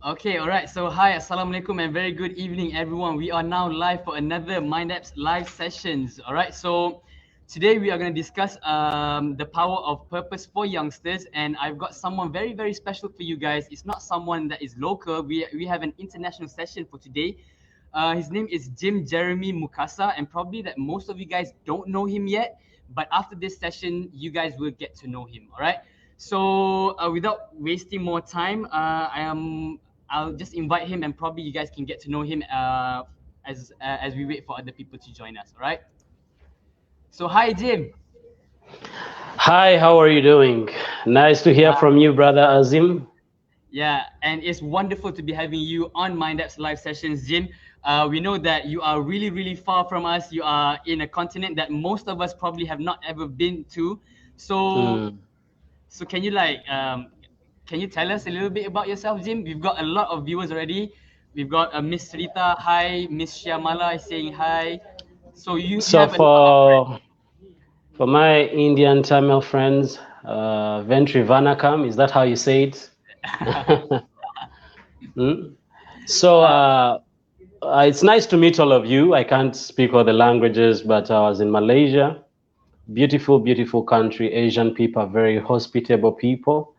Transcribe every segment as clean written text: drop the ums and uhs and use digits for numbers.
Okay, all right. So, hi, assalamualaikum, and very good evening, everyone. We are now live for another Mind Apps live sessions. All right. So, today we are going to discuss the power of purpose for youngsters, and I've got someone very, very special for you guys. It's not someone that is local. We have an international session for today. His name is Jim Jeremy Mukasa, and probably that most of you guys don't know him yet. But after this session, you guys will get to know him. All right. So, without wasting more time, I'll just invite him, and probably you guys can get to know him as we wait for other people to join us. All right. So, hi, Jim. Hi, how are you doing? Nice to hear from you, brother Azim. Yeah, and it's wonderful to be having you on Mind Apps live sessions, Jim. We know that you are really, really far from us. You are in a continent that most of us probably have not ever been to. So, Mm. so can you tell us a little bit about yourself, Jim? We've got a lot of viewers already. We've got Miss Rita, hi, Miss Shyamala is saying hi. So you So have a lot of for my Indian Tamil friends, Ventri Vanakam, is that how you say it? Mm? So it's nice to meet all of you. I can't speak all the languages, but I was in Malaysia. Beautiful, beautiful country. Asian people are very hospitable people.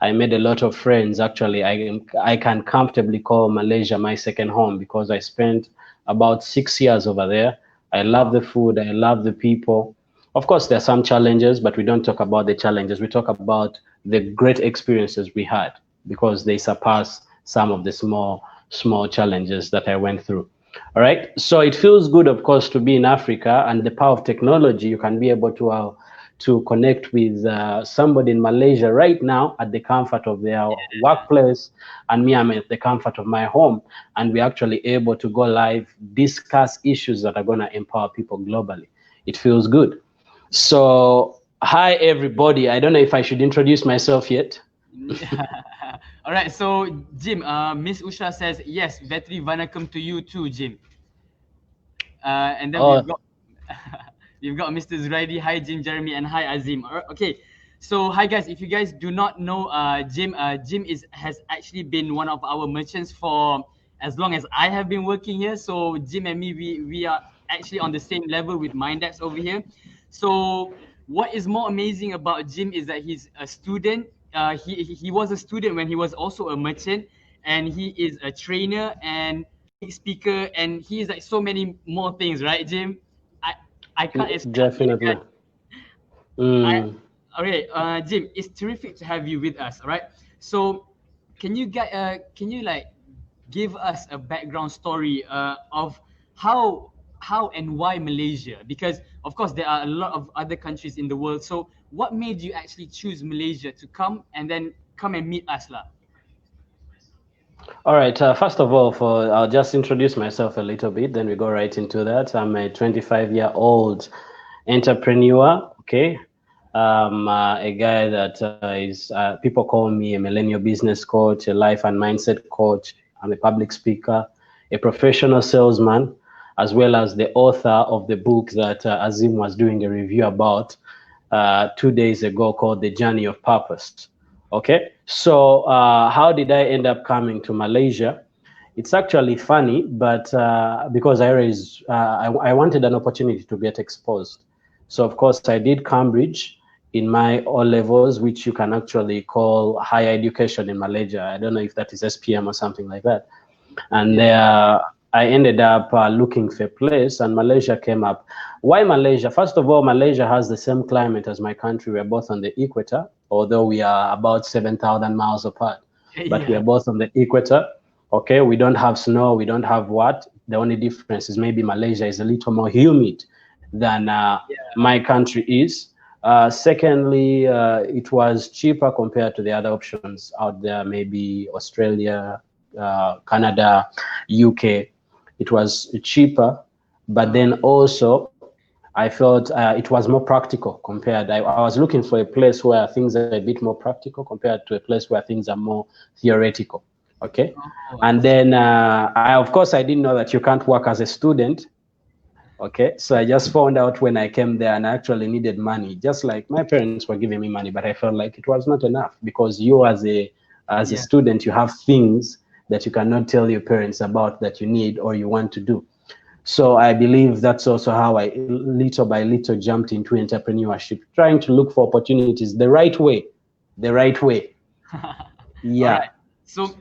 I made a lot of friends. Actually, I can comfortably call Malaysia my second home because I spent about 6 years over there. I love wow. the food. I love the people. Of course, there are some challenges, but we don't talk about the challenges. We talk about the great experiences we had because they surpass some of the small challenges that I went through. All right. So it feels good, of course, to be in Africa and the power of technology. You can be able to connect with somebody in Malaysia right now at the comfort of their workplace, and me, I'm at the comfort of my home, and we're actually able to go live, discuss issues that are going to empower people globally. It feels good. So, hi everybody. I don't know if I should introduce myself yet. All right. So Jim, Miss Usha says yes. Vetri Vanakkam to you too, Jim. And then we've Oh, got we've got Mr. Zuraidi. Hi, Jim, Jeremy, and hi, Azim. Okay, so hi guys. If you guys do not know, Jim has actually been one of our merchants for as long as I have been working here. So Jim and me, we are actually on the same level with Mindex over here. So what is more amazing about Jim is that he's a student. He was a student when he was also a merchant, and he is a trainer and speaker, and he is like so many more things, right, Jim? I I can't explain to you definitely. guys. I Mm. Okay, Jim, it's terrific to have you with us. All right, so can you like give us a background story of how and why Malaysia? Because of course there are a lot of other countries in the world. So what made you actually choose Malaysia to come and then come and meet us, lah? All right. First of all, I'll just introduce myself a little bit, then we go right into that. I'm a 25-year-old entrepreneur. Okay, a guy that is people call me a millennial business coach, a life and mindset coach. I'm a public speaker, a professional salesman, as well as the author of the book that Azim was doing a review about 2 days ago called The Journey of Purpose. Okay, so how did I end up coming to Malaysia? It's actually funny, but because I wanted an opportunity to get exposed. So of course I did Cambridge in my O levels, which you can actually call higher education in Malaysia. I don't know if that is SPM or something like that. And Yeah. I ended up looking for a place, and Malaysia came up. Why Malaysia? First of all, Malaysia has the same climate as my country. We're both on the equator, although we are about 7,000 miles apart, but we Yeah. are both on the equator. Okay, we don't have snow, we don't have what. The only difference is maybe Malaysia is a little more humid than my country is. Secondly, it was cheaper compared to the other options out there, maybe Australia, Canada, UK. It was cheaper, but Uh, then also I felt it was more practical compared. I was looking for a place where things are a bit more practical compared to a place where things are more theoretical. Okay, oh, I and see. then of course I didn't know that you can't work as a student. Okay, so I just found out when I came there and I actually needed money. Just like my parents were giving me money, but I felt like it was not enough because you as a Yeah. student, you have things that you cannot tell your parents about that you need or you want to do. So I believe that's also how I little by little jumped into entrepreneurship, trying to look for opportunities the right way, the right way. All Yeah. right. So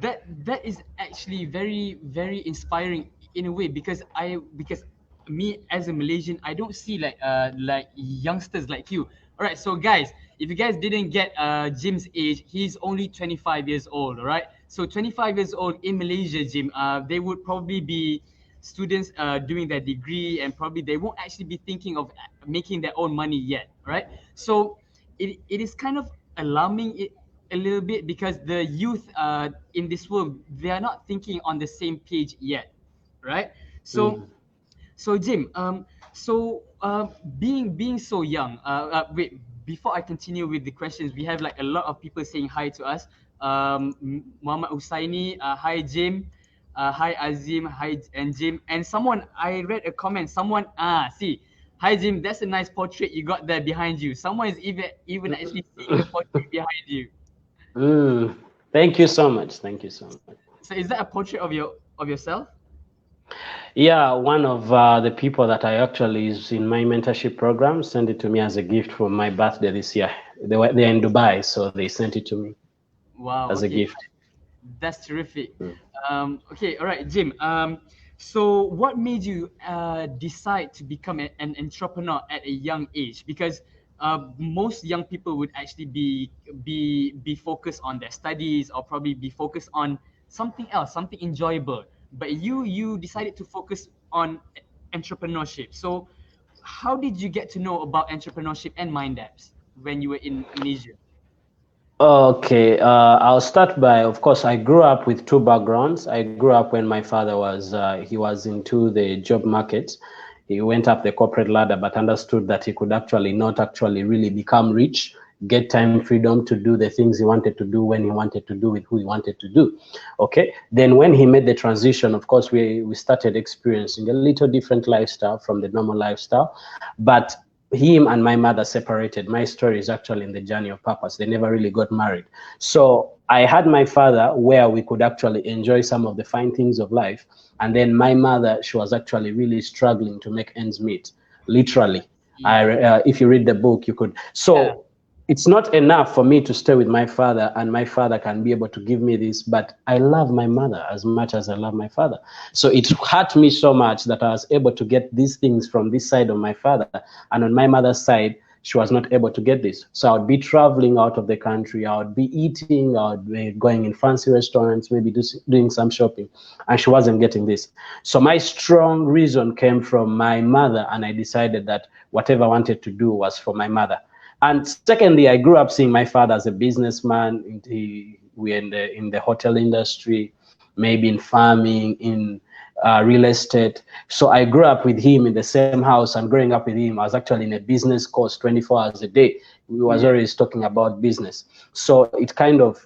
that is actually very inspiring in a way, because me as a Malaysian, I don't see like youngsters like you. All right. So guys, if you guys didn't get Jim's age, he's only 25 years old. All right. So 25 years old in Malaysia, Jim, they would probably be students doing their degree, and probably they won't actually be thinking of making their own money yet. Right. So it is kind of alarming a little bit, because the youth in this world, they are not thinking on the same page yet, right? So Mm. so Jim, being so young, wait, before I continue with the questions, we have like a lot of people saying hi to us. Muhammad Usaini, hi Jim, hi Azim, hi and Jim, and someone, I read a comment, someone, see, hi Jim, that's a nice portrait you got there behind you. Someone is even actually seeing the portrait behind you. Mm. Thank you so much. Thank you so much. So is that a portrait of yourself? Yeah, one of the people that I actually is in my mentorship program sent it to me as a gift for my birthday this year. They're in Dubai, so they sent it to me Wow. as a Okay. gift. That's terrific. Mm. Okay, all right, Jim. So what made you decide to become an entrepreneur at a young age? Because most young people would actually be focused on their studies, or probably be focused on something else, something enjoyable. But you decided to focus on entrepreneurship. So how did you get to know about entrepreneurship and mind apps when you were in Malaysia? Okay, I'll start by, of course, I grew up with two backgrounds. I grew up when my father he was into the job market. He went up the corporate ladder, but understood that he could actually not actually really become rich, get time freedom to do the things he wanted to do when he wanted to do with who he wanted to do. Okay, then when he made the transition, of course, we started experiencing a little different lifestyle from the normal lifestyle, but him and my mother separated. My story is actually in the journey of purpose. They never really got married. So I had my father where we could actually enjoy some of the fine things of life. And then my mother, she was actually really struggling to make ends meet, literally. If you read the book, you could. Yeah. So it's not enough for me to stay with my father and my father can be able to give me this, but I love my mother as much as I love my father. So it hurt me so much that I was able to get these things from this side of my father, and on my mother's side she was not able to get this. So I would be traveling out of the country, I would be eating, I would be going in fancy restaurants, maybe doing some shopping, and she wasn't getting this. So my strong reason came from my mother, and I decided that whatever I wanted to do was for my mother. And secondly, I grew up seeing my father as a businessman. We're in the hotel industry, maybe in farming, in real estate. So I grew up with him in the same house, and growing up with him, I was actually in a business course 24 hours a day. We was always talking about business. So it kind of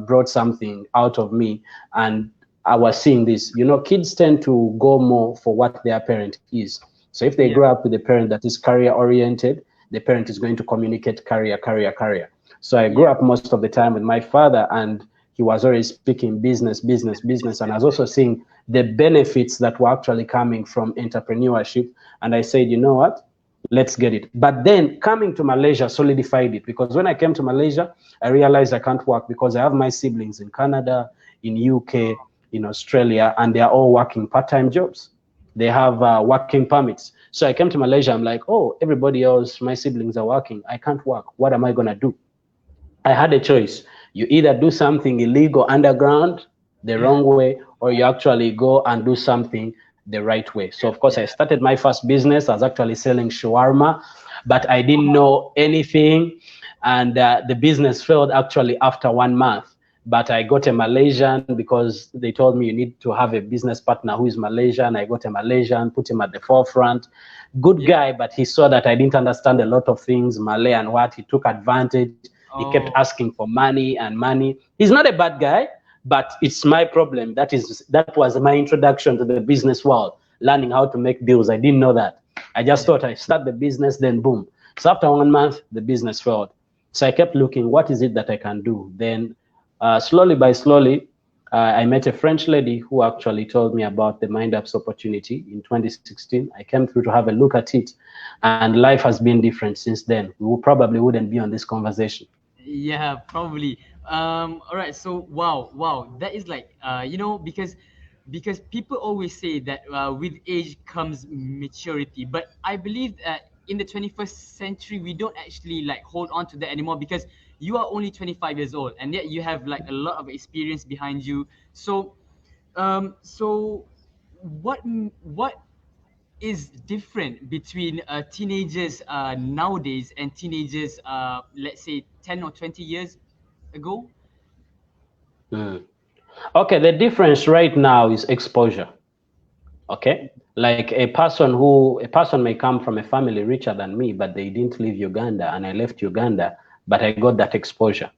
brought something out of me, and I was seeing this. You know, kids tend to go more for what their parent is. So if they Yeah. grow up with a parent that is career oriented, the parent is going to communicate career, career, career. So I grew Yeah. up most of the time with my father, and he was always speaking business, business, business. And I was also seeing the benefits that were actually coming from entrepreneurship. And I said, you know what? Let's get it. But then coming to Malaysia solidified it, because when I came to Malaysia, I realized I can't work because I have my siblings in Canada, in UK, in Australia, and they are all working part-time jobs. They have working permits. So I came to Malaysia. I'm like, oh, everybody else, my siblings are working. I can't work. What am I going to do? I had a choice. You either do something illegal underground the wrong way, or you actually go and do something the right way. So, of course, I Yeah. started my first business. I was actually selling shawarma, but I didn't know anything. And the business failed actually after 1 month. But I got a Malaysian, because they told me you need to have a business partner who is Malaysian. I got a Malaysian, put him at the forefront. Good guy, but he saw that I didn't understand a lot of things, Malay and what. He took advantage. He kept Oh, asking for money and money. He's not a bad guy, but it's my problem. That was my introduction to the business world, learning how to make deals. I didn't know that. I just thought I start the business, then boom. So after 1 month, the business failed. So I kept looking, what is it that I can do? Then slowly by slowly, I met a French lady who actually told me about the Mind Apps opportunity in 2016. I came through to have a look at it, and life has been different since then. We probably wouldn't be on this conversation. Yeah, probably. All right. So wow, that is like because people always say that with age comes maturity, but I believe that in the 21st century we don't actually like hold on to that anymore because you are only 25 years old and yet you have like a lot of experience behind you. So what is different between teenagers nowadays and teenagers let's say 10 or 20 years ago? Mm. Okay, the difference right now is exposure. Okay, like a person may come from a family richer than me, but they didn't leave Uganda, and I left Uganda, but I got that exposure.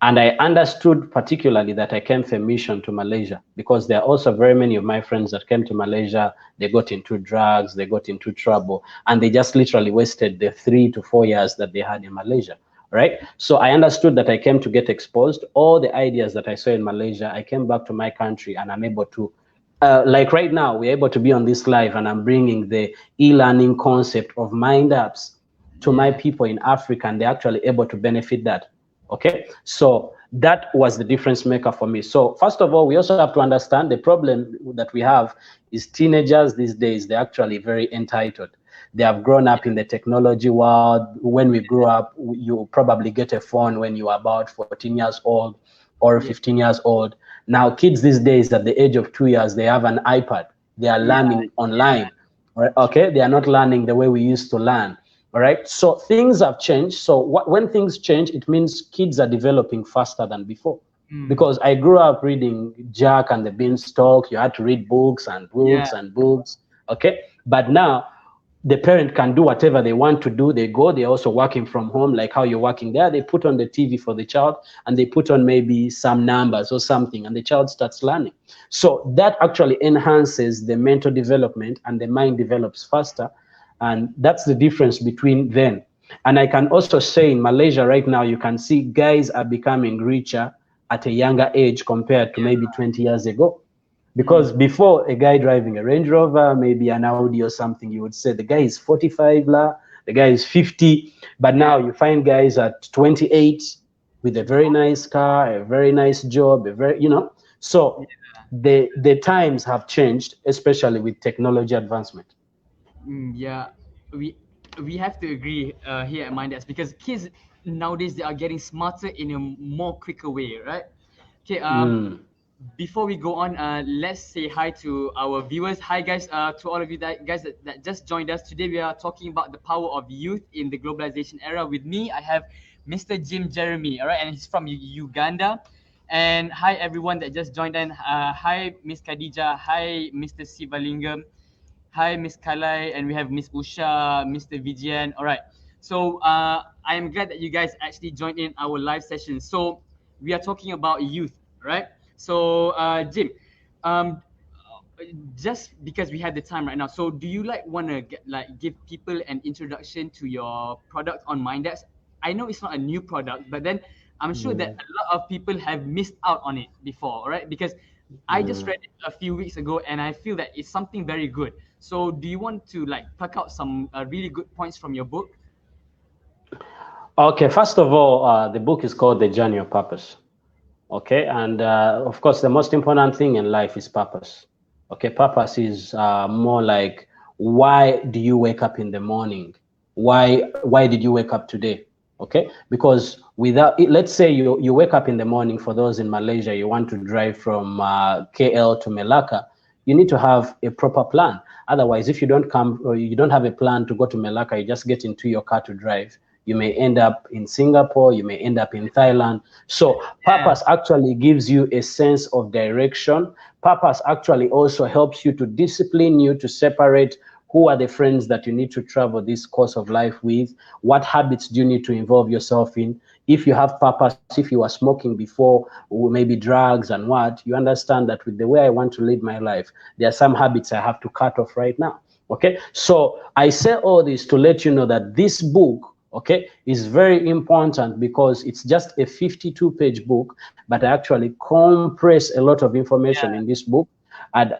And I understood particularly that I came for a mission to Malaysia, because there are also very many of my friends that came to Malaysia. They got into drugs, they got into trouble, and they just literally wasted the 3 to 4 years that they had in Malaysia. Right. So I understood that I came to get exposed. All the ideas that I saw in Malaysia, I came back to my country and I'm able to, like right now, we're able to be on this live and I'm bringing the e-learning concept of mind apps to my Yeah. people in Africa, and they're actually able to benefit that. Okay, so that was the difference maker for me. So first of all, we also have to understand the problem that we have is teenagers these days, they're actually very entitled. They have grown up in the technology world. When we grew up, you probably get a phone when you are about 14 years old or Yeah. 15 years old. Now kids these days at the age of 2 years, they have an iPad. They are Yeah. learning online. Right? Okay, they are not learning the way we used to learn. All right, so things have changed. So when things change, it means kids are developing faster than before. Mm. Because I grew up reading Jack and the Beanstalk. You had to read books and Yeah. books and books. Okay, but now the parent can do whatever they want to do. They go, they're also working from home, like how you're working there. They put on the TV for the child and they put on maybe some numbers or something, and the child starts learning. So that actually enhances the mental development and the mind develops faster. And that's the difference between then. And I can also say in Malaysia right now, you can see guys are becoming richer at a younger age compared to maybe 20 years ago. Mm. Because before, a guy driving a Range Rover, maybe an Audi or something, you would say the guy is 45, the guy is 50. But Yeah. now you find guys at 28 with a very nice car, a very nice job, a very, So the times have changed, especially with technology advancement. Yeah, we we have to agree here at Mindex because kids nowadays they are getting smarter in a more quicker way, right? Okay. Mm. Before we go on, let's say hi to our viewers. Hi guys, to all of you that just joined us today. We are talking about the power of youth in the globalization era. With me, I have Mr. Jim Jeremy. All right, and he's from Uganda. And hi everyone that just joined in. Hi Miss Khadija. Hi Mr. Sivalingam. Hi, Miss Kalai, and we have Miss Usha, Mr. Vijayan. All right. So I am glad that you guys actually joined in our live session. So we are talking about youth, right? So Jim, um, just because we have the time right now, so do you like want to like give people an introduction to your product on Mindex? I know it's not a new product, but then I'm sure that Mm. a lot of people have missed out on it before, right? Because I just Mm. read it a few weeks ago and I feel that it's something very good. So do you want to like pluck out some really good points from your book? Okay, first of all, the book is called The Journey of Purpose. Okay, and of course, the most important thing in life is purpose. Okay, purpose is more like, why do you wake up in the morning? Why did you wake up today? Okay, because without it, let's say you wake up in the morning. For those in Malaysia, you want to drive from KL to Melaka, you need to have a proper plan. Otherwise, if you don't come or you don't have a plan to go to Melaka, you just get into your car to drive, you may end up in Singapore, you may end up in Thailand. So Yeah. purpose actually gives you a sense of direction. Purpose actually also helps you to discipline you to separate who are the friends that you need to travel this course of life with, what habits do you need to involve yourself in. If you have purpose, if you were smoking before, or maybe drugs and what, you understand that with the way I want to live my life, there are some habits I have to cut off right now. Okay, so I say all this to let you know that this book, Okay, is very important because it's just a 52-page book, but I actually compress a lot of information Yeah. in this book. And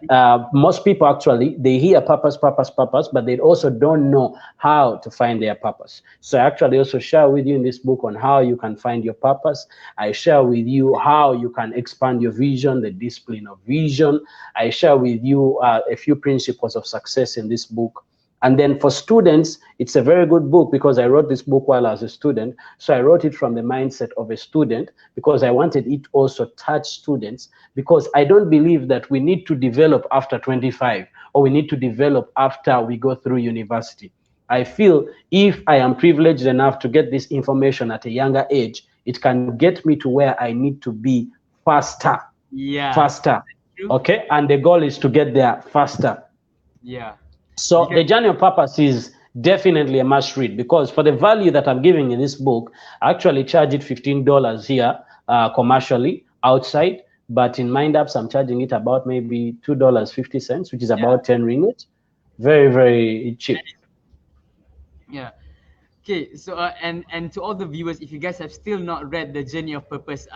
most people actually, they hear purpose, purpose, purpose, but they also don't know how to find their purpose. So I actually also share with you in this book on how you can find your purpose. I share with you how you can expand your vision, the discipline of vision. I share with you a few principles of success in this book. And then for students, it's a very good book because I wrote this book while I was a student. So I wrote it from the mindset of a student because I wanted it also touch students, because I don't believe that we need to develop after 25 or we need to develop after we go through university. I feel if I am privileged enough to get this information at a younger age, it can get me to where I need to be faster, Yeah. faster. True. Okay. And the goal is to get there faster. Yeah. So Because the journey of purpose is definitely a must read, because for the value that I'm giving in this book, I actually charge it $15 here commercially outside, but in Mind Apps I'm charging it about maybe $2.50, which is yeah. about 10 ringgit. Very, very cheap. Yeah. Okay, so and to all the viewers, if you guys have still not read The Journey of Purpose,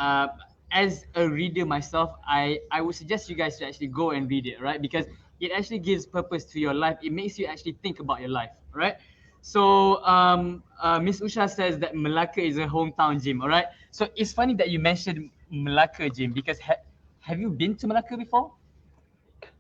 as a reader myself, I would suggest you guys to actually go and read it, right? Because it actually gives purpose to your life. It makes you actually think about your life, right? So Miss Usha says that Malacca is a hometown gym, all right? So it's funny that you mentioned Malacca gym because have you been to Malacca before?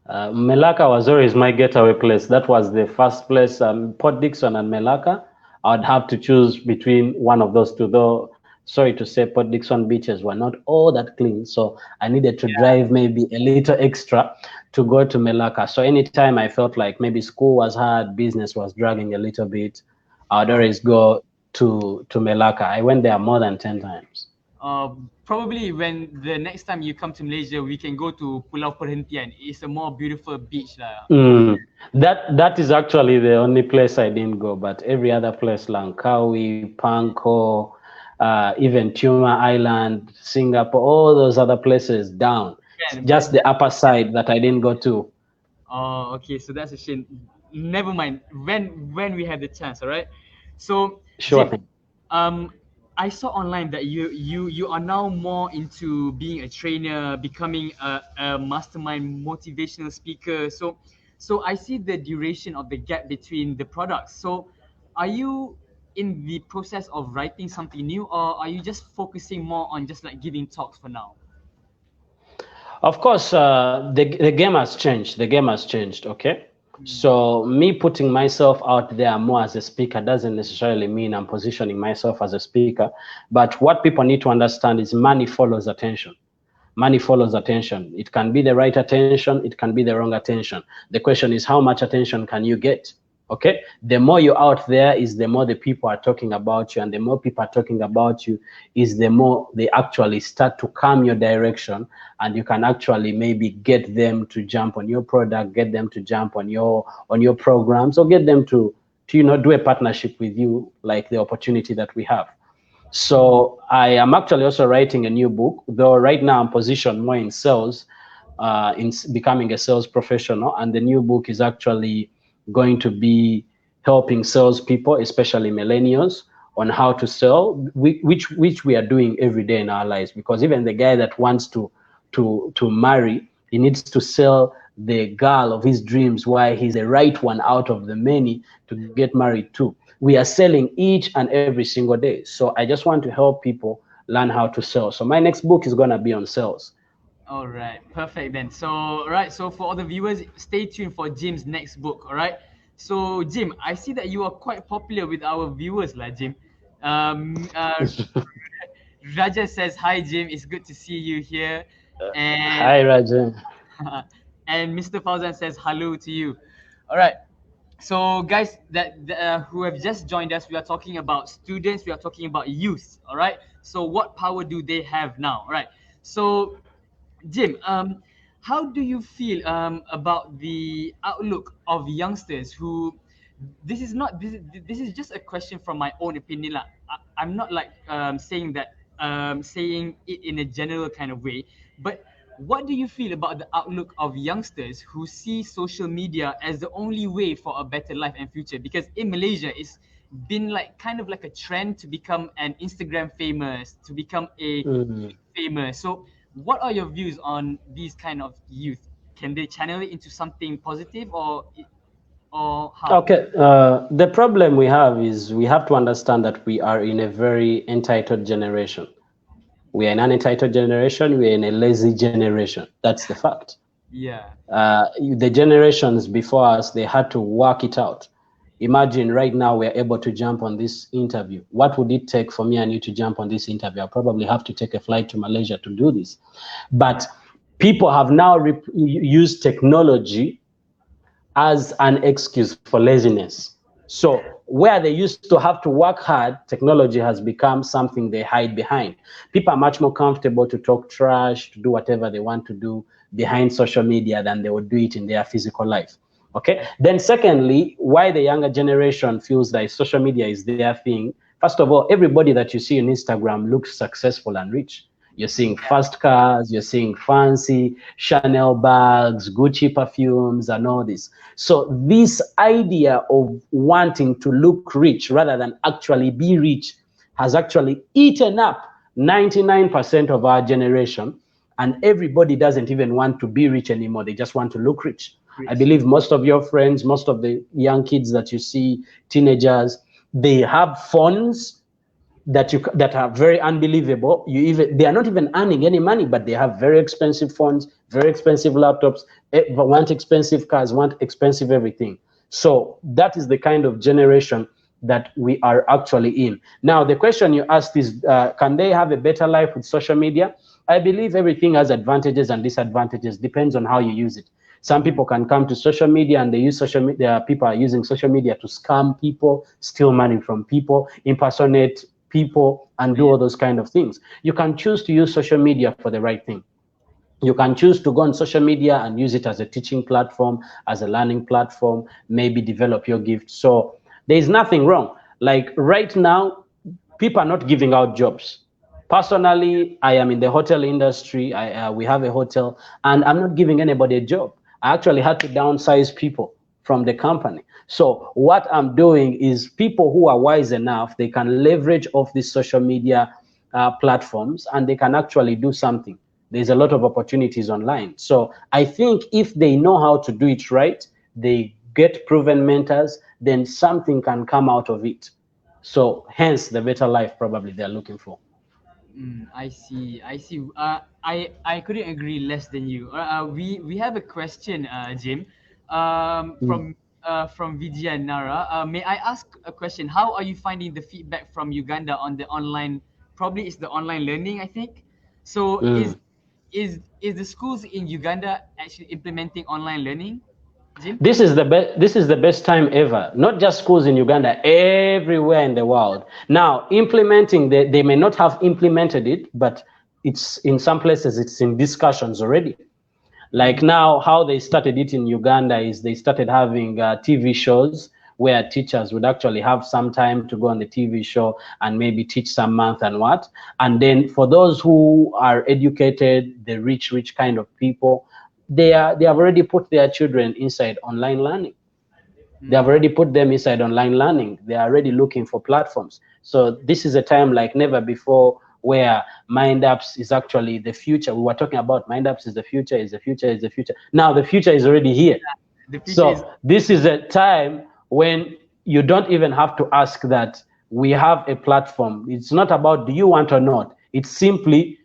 Melaka was always my getaway place. That was the first place, Port Dixon and Melaka. I'd have to choose between one of those two, though. Sorry to say, Port Dixon beaches were not all that clean. So I needed to drive maybe a little extra to go to Melaka. So anytime I felt like maybe school was hard, business was dragging a little bit, I'd Oh. always go to Melaka. I went there more than 10 times. Probably when the next time you come to Malaysia, we can go to Pulau Perhentian. It's a more beautiful beach lah. That is actually the only place I didn't go, but every other place, Langkawi, Panko, even Tuma Island, Singapore, all those other places down. Just the upper side that I didn't go to. Oh, okay. So that's a shame. Never mind. When we have the chance, all right. So Sure Jim, thing. um, I saw online that you are now more into being a trainer, becoming a mastermind motivational speaker. So I see the duration of the gap between the products. So are you in the process of writing something new, or are you just focusing more on just like giving talks for now? Of course, the game has changed. The game has changed. Okay. So me putting myself out there more as a speaker doesn't necessarily mean I'm positioning myself as a speaker. But what people need to understand is money follows attention. Money follows attention. It can be the right attention, it can be the wrong attention. The question is, how much attention can you get? Okay, the more you're out there is the more the people are talking about you, and the more people are talking about you is the more they actually start to come your direction, and you can actually maybe get them to jump on your product, get them to jump on your programs, or get them to do a partnership with you, like the opportunity that we have. So I am actually also writing a new book, though right now I'm positioned more in sales, in becoming a sales professional. And the new book is actually going to be helping salespeople, especially millennials, on how to sell, which we are doing every day in our lives. Because even the guy that wants to marry, he needs to sell the girl of his dreams, why he's the right one out of the many to get married to. We are selling each and every single day. So I just want to help people learn how to sell. So my next book is going to be on sales. All right, perfect then. So, all right, so for all the viewers, stay tuned for Jim's next book. All right. So, Jim, I see that you are quite popular with our viewers, like Jim. Um, uh, Raja says, "Hi, Jim. It's good to see you here." And Hi, Rajan. and Mr. Fauzan says, "Hello to you." All right. So, guys, who have just joined us, we are talking about students. We are talking about youth. All right. So, what power do they have now? All right. So, Jim, how do you feel about the outlook of youngsters who this is just a question from my own opinion lah. I'm not like saying that saying it in a general kind of way, but what do you feel about the outlook of youngsters who see social media as the only way for a better life and future? Because in Malaysia, been like kind of like a trend to become an Instagram famous, to become a Mm. famous. So what are your views on these kind of youth? Can they channel it into something positive, or how? Okay, the problem we have is we have to understand that we are in a very entitled generation. We are in an entitled generation, we are in a lazy generation. That's the fact. Yeah. The generations before us, they had to work it out. Imagine right now we're able to jump on this interview. What would it take for me and you to jump on this interview? I'll probably have to take a flight to Malaysia to do this. But people have now used technology as an excuse for laziness. So where they used to have to work hard, technology has become something they hide behind. People are much more comfortable to talk trash, to do whatever they want to do behind social media than they would do it in their physical life. Okay. Then secondly, why the younger generation feels like social media is their thing. First of all, everybody that you see on Instagram looks successful and rich. You're seeing fast cars, you're seeing fancy Chanel bags, Gucci perfumes, and all this. So, this idea of wanting to look rich rather than actually be rich has actually eaten up 99% of our generation. And everybody doesn't even want to be rich anymore. They just want to look rich. I believe most of your friends, most of the young kids that you see, teenagers, they have phones that are very unbelievable. They are not even earning any money, but they have very expensive phones, very expensive laptops, want expensive cars, want expensive everything. So that is the kind of generation that we are actually in. Now, the question you asked is, can they have a better life with social media? I believe everything has advantages and disadvantages, depends on how you use it. Some people can come to social media and they use social media. People are using social media to scam people, steal money from people, impersonate people, and do all those kind of things. You can choose to use social media for the right thing. You can choose to go on social media and use it as a teaching platform, as a learning platform, maybe develop your gift. So there is nothing wrong. Like right now, people are not giving out jobs. Personally, I am in the hotel industry. We have a hotel, and I'm not giving anybody a job. I actually had to downsize people from the company. So what I'm doing is people who are wise enough, they can leverage off these social media platforms, and they can actually do something. There's a lot of opportunities online. So I think if they know how to do it right, they get proven mentors, then something can come out of it. So hence the better life probably they're looking for. I see. I see. I couldn't agree less than you. We have a question, Jim, Mm. from Vijay Nara. May I ask a question? How are you finding the feedback from Uganda on the online? Probably it's the online learning, I think. So Mm. is the schools in Uganda actually implementing online learning, Jim? This is the best time ever. Not just schools in Uganda, everywhere in the world. Now, implementing they may not have implemented it, but it's in some places it's in discussions already. Like now, how they started it in Uganda is they started having TV shows where teachers would actually have some time to go on the TV show and maybe teach some month and what. And then for those who are educated, the rich kind of people, they have already put their children inside online learning. They have already put them inside online learning. They are already looking for platforms. So this is a time like never before where Mind Apps is actually the future. We were talking about Mind Apps is the future, is the future, is the future. Now the future is already here. The future is. So this is a time when you don't even have to ask that we have a platform. It's not about do you want or not. It's simply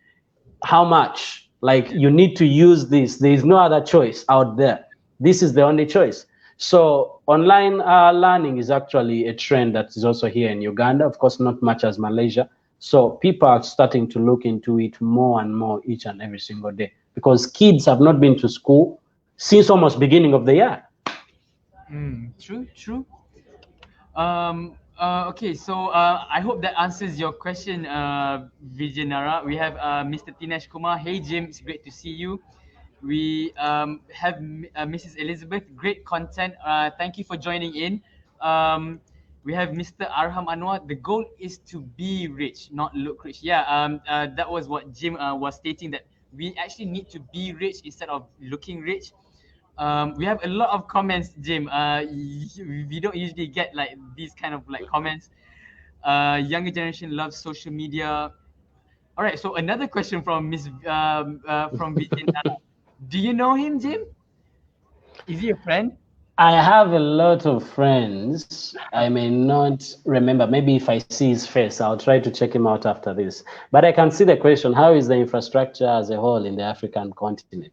how much. Like you need to use this. There is no other choice out there. This is the only choice. So online learning is actually a trend that is also here in Uganda. Of course, not much as Malaysia. So people are starting to look into it more and more each and every single day because kids have not been to school since almost beginning of the year. True, true. Okay, so I hope that answers your question, Vijayanara. We have Mr. Tinesh Kumar. Hey, Jim, it's great to see you. We have Mrs. Elizabeth. Great content. Thank you for joining in. We have Mr. Arham Anwar. The goal is to be rich, not look rich. Yeah, that was what Jim was stating, that we actually need to be rich instead of looking rich. We have a lot of comments, Jim. We don't usually get like these kind of like comments. Younger generation loves social media. All right. So another question from Miss from Vijay. Do you know him, Jim? Is he a friend? I have a lot of friends. I may not remember. Maybe if I see his face, I'll try to check him out after this. But I can see the question, how is the infrastructure as a whole in the African continent?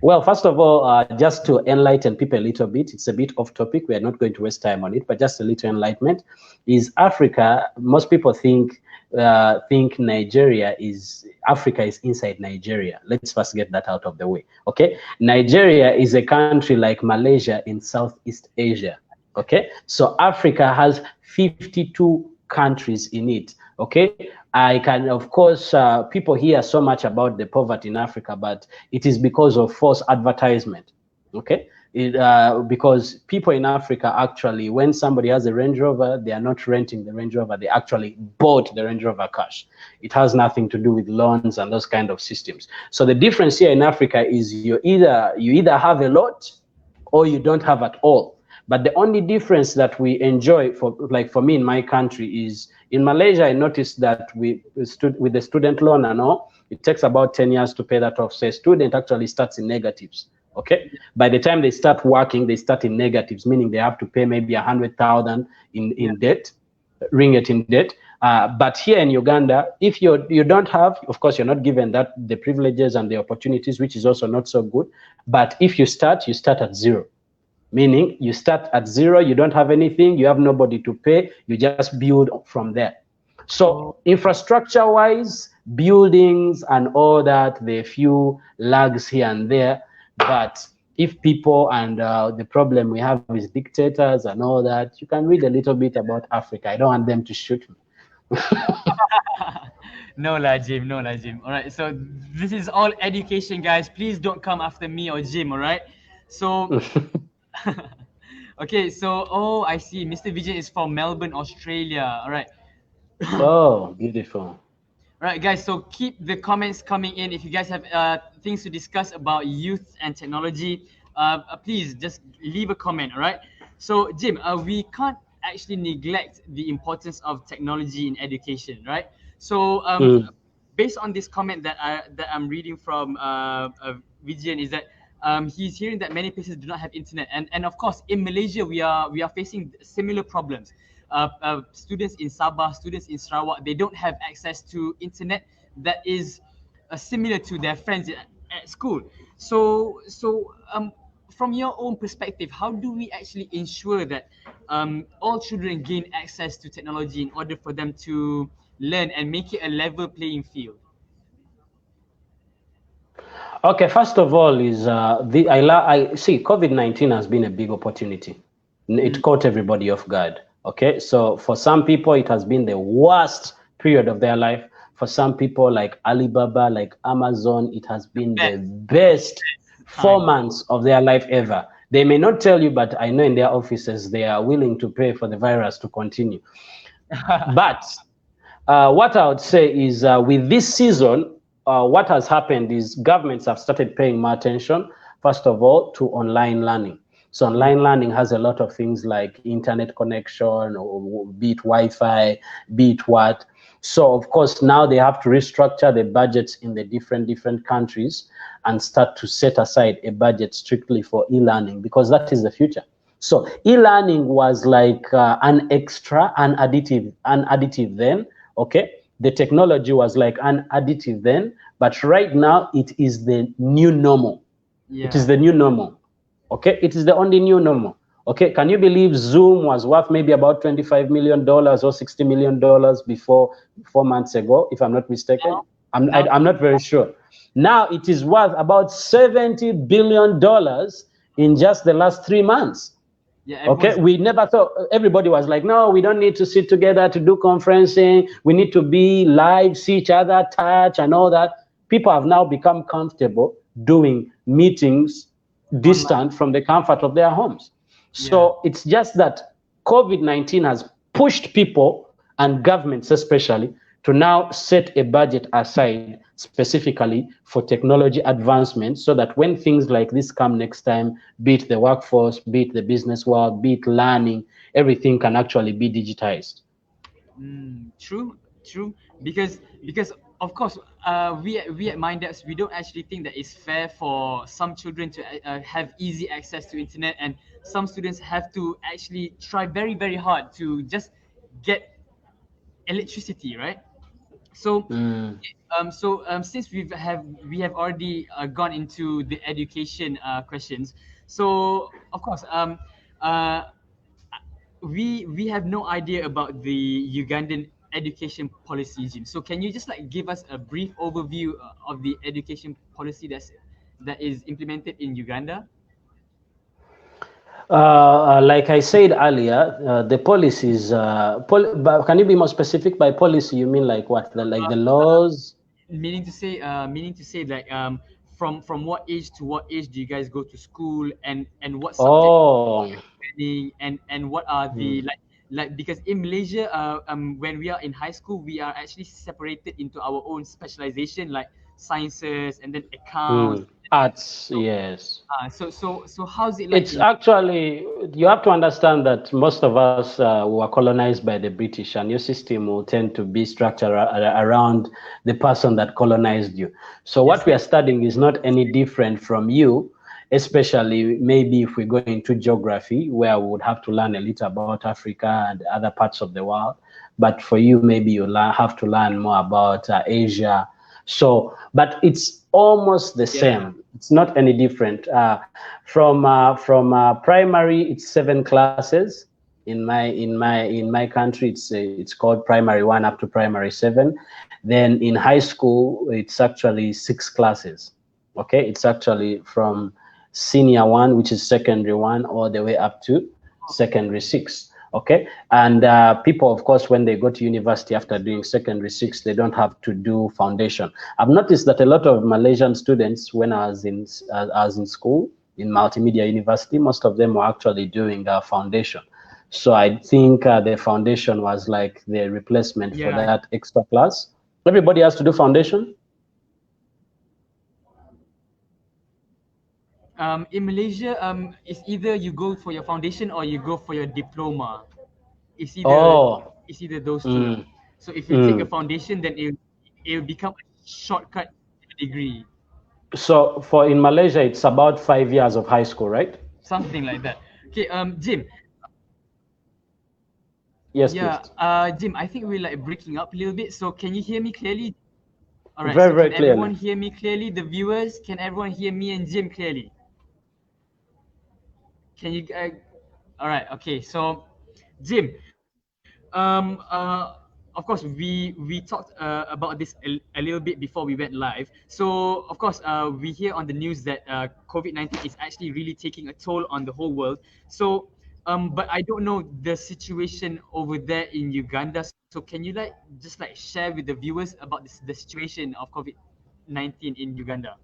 Well, first of all, just to enlighten people a little bit, it's a bit off topic. We are not going to waste time on it, but just a little enlightenment. Is Africa, most people think Nigeria is, Africa is inside Nigeria. Let's first get that out of the way, okay? Nigeria is a country like Malaysia in Southeast Asia, okay? So Africa has 52 countries in it, okay? I can, of course, people hear so much about the poverty in Africa, but it is because of false advertisement, okay? Because people in Africa actually, when somebody has a Range Rover, they are not renting the Range Rover, they actually bought the Range Rover cash. It has nothing to do with loans and those kind of systems. So the difference here in Africa is you either have a lot or you don't have at all. But the only difference that we enjoy, for me in my country, is in Malaysia, I noticed that with the student loan and all, it takes about 10 years to pay that off. So a student actually starts in negatives, okay? By the time they start working, they start in negatives, meaning they have to pay maybe 100,000 in debt, ringgit in debt. But here in Uganda, if you don't have, of course, you're not given the privileges and the opportunities, which is also not so good. But if you start at zero. Meaning you start at zero, you don't have anything, you have nobody to pay, you just build from there. So infrastructure-wise, buildings and all that, there are a few lags here and there, but if people and the problem we have is dictators and all that, you can read a little bit about Africa. I don't want them to shoot me. No la, Jim. No la, Jim. All right. So this is all education, guys. Please don't come after me or Jim. All right. So. Okay, so I see. Mr. Vijay is from Melbourne, Australia. All right. Oh, beautiful. All right, guys. So keep the comments coming in. If you guys have things to discuss about youth and technology, please just leave a comment. All right. So Jim, we can't actually neglect the importance of technology in education, right? So based on this comment that I'm reading from Vijay, is that he's hearing that many places do not have internet, and of course in Malaysia we are facing similar problems. Students in Sabah, students in Sarawak, they don't have access to internet that is similar to their friends at school. So from your own perspective, how do we actually ensure that all children gain access to technology in order for them to learn and make it a level playing field? Okay, first of all, is I see COVID-19 has been a big opportunity. It caught everybody off guard. Okay, so for some people, it has been the worst period of their life. For some people, like Alibaba, like Amazon, it has been the best 4 months of their life ever. They may not tell you, but I know in their offices, they are willing to pay for the virus to continue. But what I would say is with this season, what has happened is governments have started paying more attention, first of all, to online learning. So online learning has a lot of things like internet connection, or be it Wi-Fi, be it what. So of course, now they have to restructure the budgets in the different countries and start to set aside a budget strictly for e-learning, because that is the future. So e-learning was like an additive then, okay? The technology was like an additive then, but right now it is the new normal. Yeah. It is the new normal, okay? It is the only new normal, okay? Can you believe Zoom was worth maybe about $25 million or $60 million before 4 months ago, if I'm not mistaken? I'm not very sure. Now it is worth about $70 billion in just the last 3 months. Yeah, okay, we never thought, everybody was like, no, we don't need to sit together to do conferencing. We need to be live, see each other, touch and all that. People have now become comfortable doing meetings distant from the comfort of their homes. So it's just that COVID-19 has pushed people, and governments especially, to now set a budget aside specifically for technology advancement, so that when things like this come next time, be it the workforce, be it the business world, be it learning, everything can actually be digitized. True, true. Because of course, we at MindDeps, we don't actually think that it's fair for some children to have easy access to internet, and some students have to actually try very very hard to just get electricity, right? So, since we have already gone into the education questions, so of course, uh, we have no idea about the Ugandan education policy, Jim. So can you just like give us a brief overview of the education policy that is implemented in Uganda? Like I said earlier, the policies. But can you be more specific? By policy, you mean like what? Like the laws? Meaning to say like from what age to what age do you guys go to school, and what subjects Oh, learning, and what are the like because in Malaysia when we are in high school we are actually separated into our own specialization, like sciences and then accounts. arts, So yes. so how's it like It's in actually, you have to understand that most of us were colonized by the British, and your system will tend to be structured around the person that colonized you. So yes what we are studying is not any different from you, especially maybe if we go into geography, where we would have to learn a little about Africa and other parts of the world. But for you, maybe you have to learn more about Asia. So, but it's almost the yeah same. It's not any different. From primary, it's 7 classes. In my country, it's called primary 1 up to primary 7. Then in high school, it's actually 6 classes. Okay, it's actually from senior 1, which is secondary 1, all the way up to secondary 6. Okay, and people, of course, when they go to university after doing secondary 6, they don't have to do foundation. I've noticed that a lot of Malaysian students, when I was in school in multimedia university, most of them were actually doing foundation. So I think the foundation was like the replacement for yeah that extra class. Everybody has to do foundation. in Malaysia it's either you go for your foundation or you go for your diploma. it's either Oh, it's either those two lah. mm, So if you take a mm. foundation, then it'll become a shortcut degree, So for in Malaysia, it's about 5 years of high school, right? something like that. Okay, Jim. Yes, please. Yeah, Jim, I think we're like breaking up a little bit. So can you hear me clearly? All right. Very, So very can everyone clearly. hear me clearly? The viewers, can everyone hear me and Jim clearly? Can you? All right. Okay. So, Jim, of course, we talked about this a little bit before we went live. So, of course, we hear on the news that COVID-19 is actually really taking a toll on the whole world. So, but I don't know the situation over there in Uganda. So, can you like just like share with the viewers about the situation of COVID-19 in Uganda?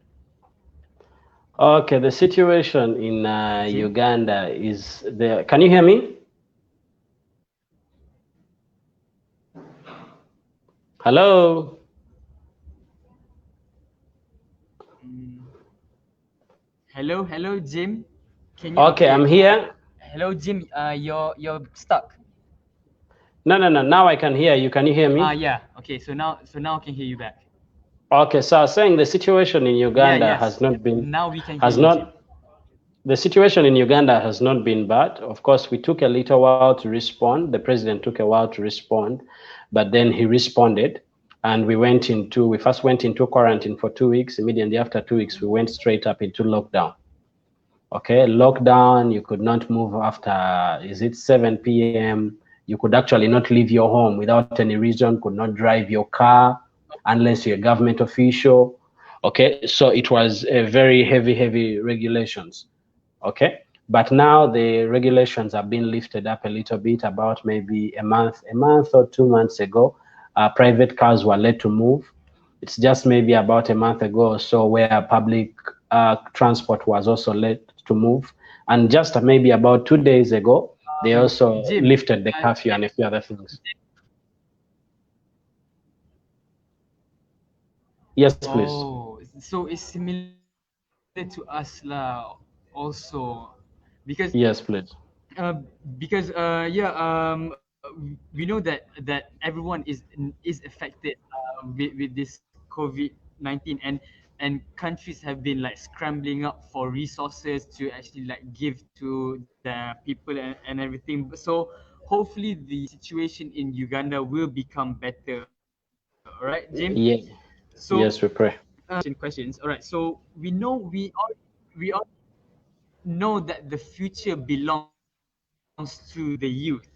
Okay, the situation in Jim? Uganda is there. Can you hear me? Hello? Hello, Jim. Can you? Okay, Okay. I'm here. Hello, Jim. You're stuck. No, no, no. Now I can hear you. Can you hear me? Yeah. Okay. So now I can hear you back. Okay, so I was saying the situation in Uganda Yes. has not been, Now we can hear has you, Jim. not, the situation in Uganda has not been bad. Of course, we took a little while to respond. The president took a while to respond, but then he responded, and we first went into quarantine for 2 weeks. Immediately after 2 weeks, we went straight up into lockdown. Okay, lockdown, you could not move after, is it 7 p.m.? You could actually not leave your home without any reason, could not drive your car unless you're a government official. Okay, so it was a very heavy regulations. Okay, but now the regulations have been lifted up a little bit. About maybe a month or 2 months ago, private cars were let to move. It's just maybe about a month ago or so where public transport was also let to move, and just maybe about 2 days ago they also Jim. lifted the curfew and a few other things. Yes, please. Oh, so it's similar to us lah also, because Yes, please. we know that everyone is affected with this COVID-19, and countries have been like scrambling up for resources to actually like give to the people and everything. So hopefully the situation in Uganda will become better. All right, Jim. Yeah. So Yes, we pray. questions. All right. So we all know that the future belongs to the youth.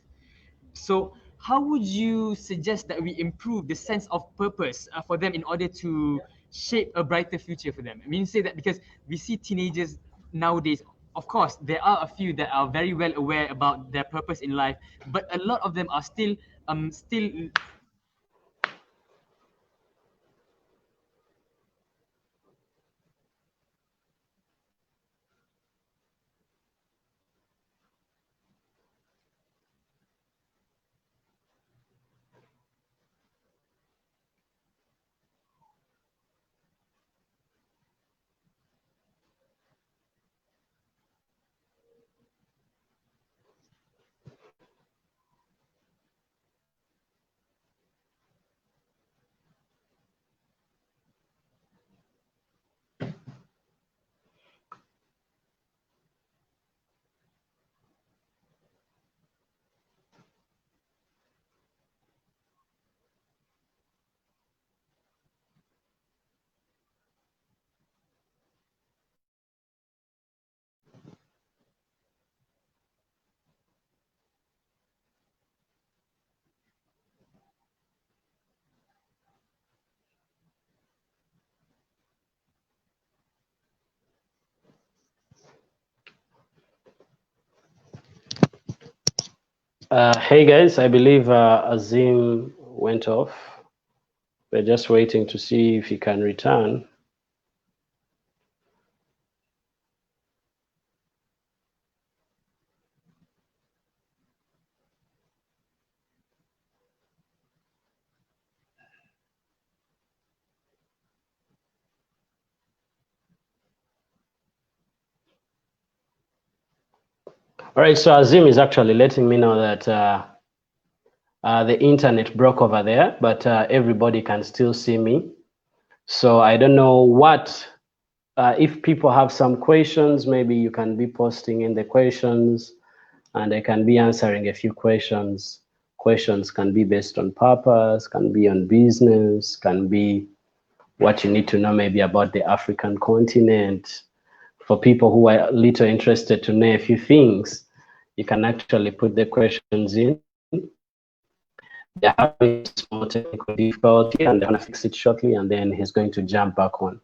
So, how would you suggest that we improve the sense of purpose for them in order to shape a brighter future for them? I mean, say that because we see teenagers nowadays. Of course, there are a few that are very well aware about their purpose in life, but a lot of them are still looking for their purpose in life. So, how would you suggest that we improve the sense of purpose for them in order to shape a brighter future for them? Hey guys, I believe Azim went off. We're just waiting to see if he can return. All right, so Azim is actually letting me know that the internet broke over there, but everybody can still see me. So I don't know what, if people have some questions, maybe you can be posting in the questions and I can be answering a few questions. Questions can be based on purpose, can be on business, can be what you need to know maybe about the African continent. For people who are little interested to know a few things, you can actually put the questions in. They're having a small technical difficulty and they're going to fix it shortly and then he's going to jump back on.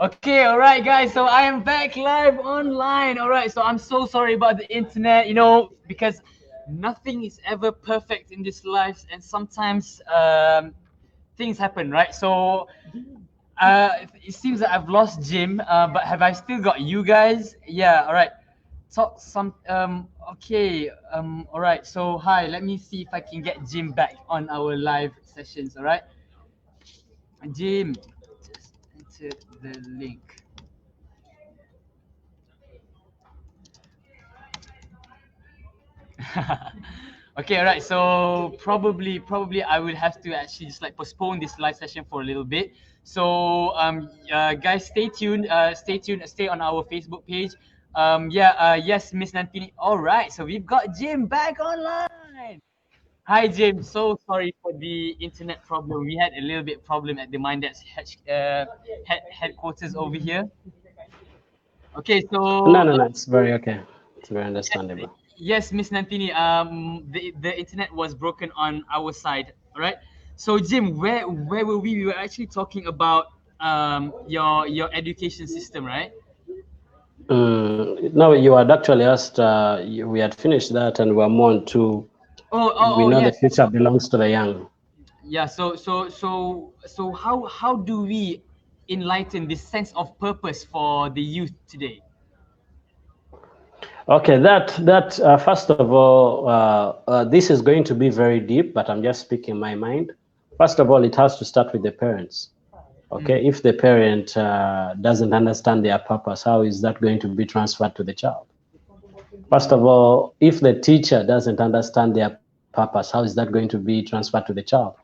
Okay, all right, guys. So I am back live online. All right. So I'm so sorry about the internet. Because nothing is ever perfect in this life, and sometimes things happen, right? So it seems that I've lost Jim, but have I still got you guys? Yeah. All right. Talk some. Okay. All right. So hi. Let me see if I can get Jim back on our live sessions. All right. Jim, just enter the link. Okay, all right. So probably I will have to actually just like postpone this live session for a little bit. So guys, stay tuned. Stay tuned. Stay on our Facebook page. Yes, Miss Nantini. All right. So we've got Jim back online. Hi, Jim. So sorry for the internet problem. We had a little bit problem at the Mindapps headquarters over here. Okay, so No, it's very okay. It's very understandable. yes, Miss Nantini. The internet was broken on our side. All right. So Jim, where were we? We were actually talking about your education system, right? No, you had actually asked. We had finished that, and we're more on to. We know the Yes. future belongs to the young. Yeah. So how do we enlighten this sense of purpose for the youth today? Okay, first of all, this is going to be very deep, but I'm just speaking my mind. First of all, it has to start with the parents. Okay, if the parent doesn't understand their purpose, how is that going to be transferred to the child? First of all, if the teacher doesn't understand their purpose, how is that going to be transferred to the child?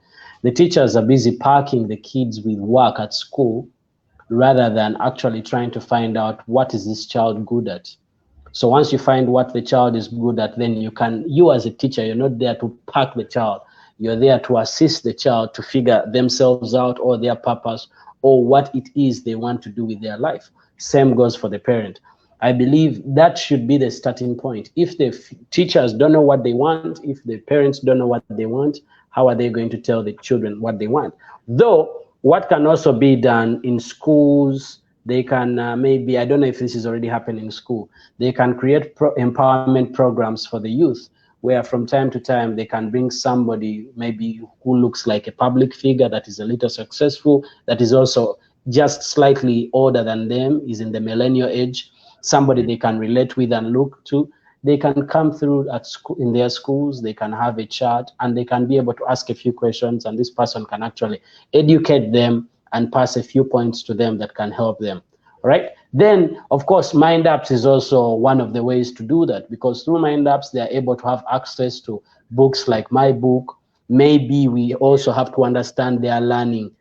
The teachers are busy parking the kids with work at school rather than actually trying to find out what is this child good at. So once you find what the child is good at, then you as a teacher, you're not there to park the child. You're there to assist the child to figure themselves out or their purpose or what it is they want to do with their life. Same goes for the parent. I believe that should be the starting point. If the teachers don't know what they want, if the parents don't know what they want, how are they going to tell the children what they want? Though, what can also be done in schools, they can maybe, I don't know if this is already happening in school, they can create empowerment programs for the youth where from time to time they can bring somebody maybe who looks like a public figure that is a little successful, that is also just slightly older than them, is in the millennial age, somebody they can relate with and look to. They can come through at school, in their schools, they can have a chat and they can be able to ask a few questions, and this person can actually educate them and pass a few points to them that can help them. All right. Then, of course, Mind Apps is also one of the ways to do that, because through Mind Apps, they are able to have access to books like my book. Maybe we also have to understand their learning,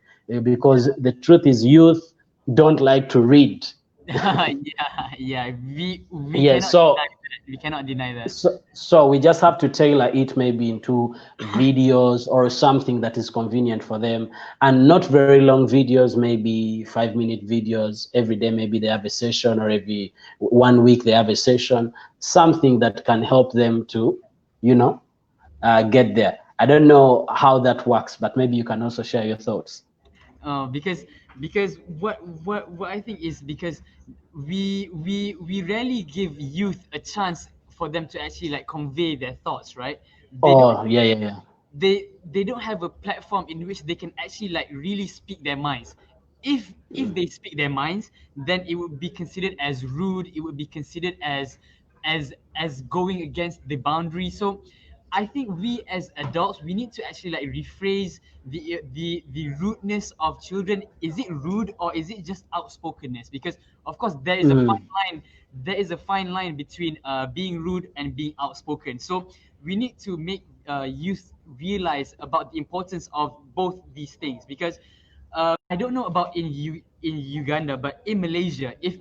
because the truth is youth don't like to read. Yeah. We Yeah, cannot so deny that. We cannot deny that. so we just have to tailor it maybe into videos or something that is convenient for them, and not very long videos, maybe 5-minute videos every day. Maybe they have a session, or every 1 week they have a session, something that can help them to, get there. I don't know how that works, but maybe you can also share your thoughts. Because what I think is because we rarely give youth a chance for them to actually like convey their thoughts, right? They don't Oh, yeah. they don't have a platform in which they can actually like really speak their minds. If they speak their minds, then it would be considered as rude, it would be considered as going against the boundary. So I think we as adults, we need to actually like rephrase the rudeness of children. Is it rude or is it just outspokenness? Because of course there is a fine line. There is a fine line between being rude and being outspoken. So we need to make youth realize about the importance of both these things. Because I don't know about in Uganda, but in Malaysia, if